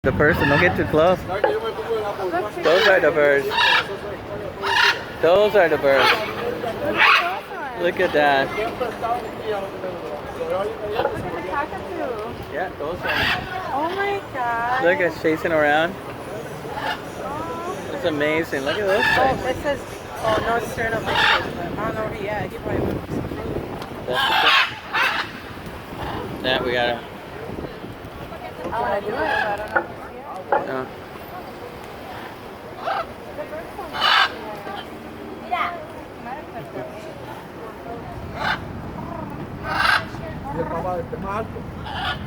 The person, don't get too close. Those are the birds. Those are the birds. Look at that. Look at the cockatoo. Yeah, those are. Oh my god. Look, it's chasing around. Oh. It's amazing. Look at those Oh, things. it says, oh, no external pictures, but I don't know where he at. He probably went to some food. That we gotta. I want to do it, but I don't know if he's here. No. Mira.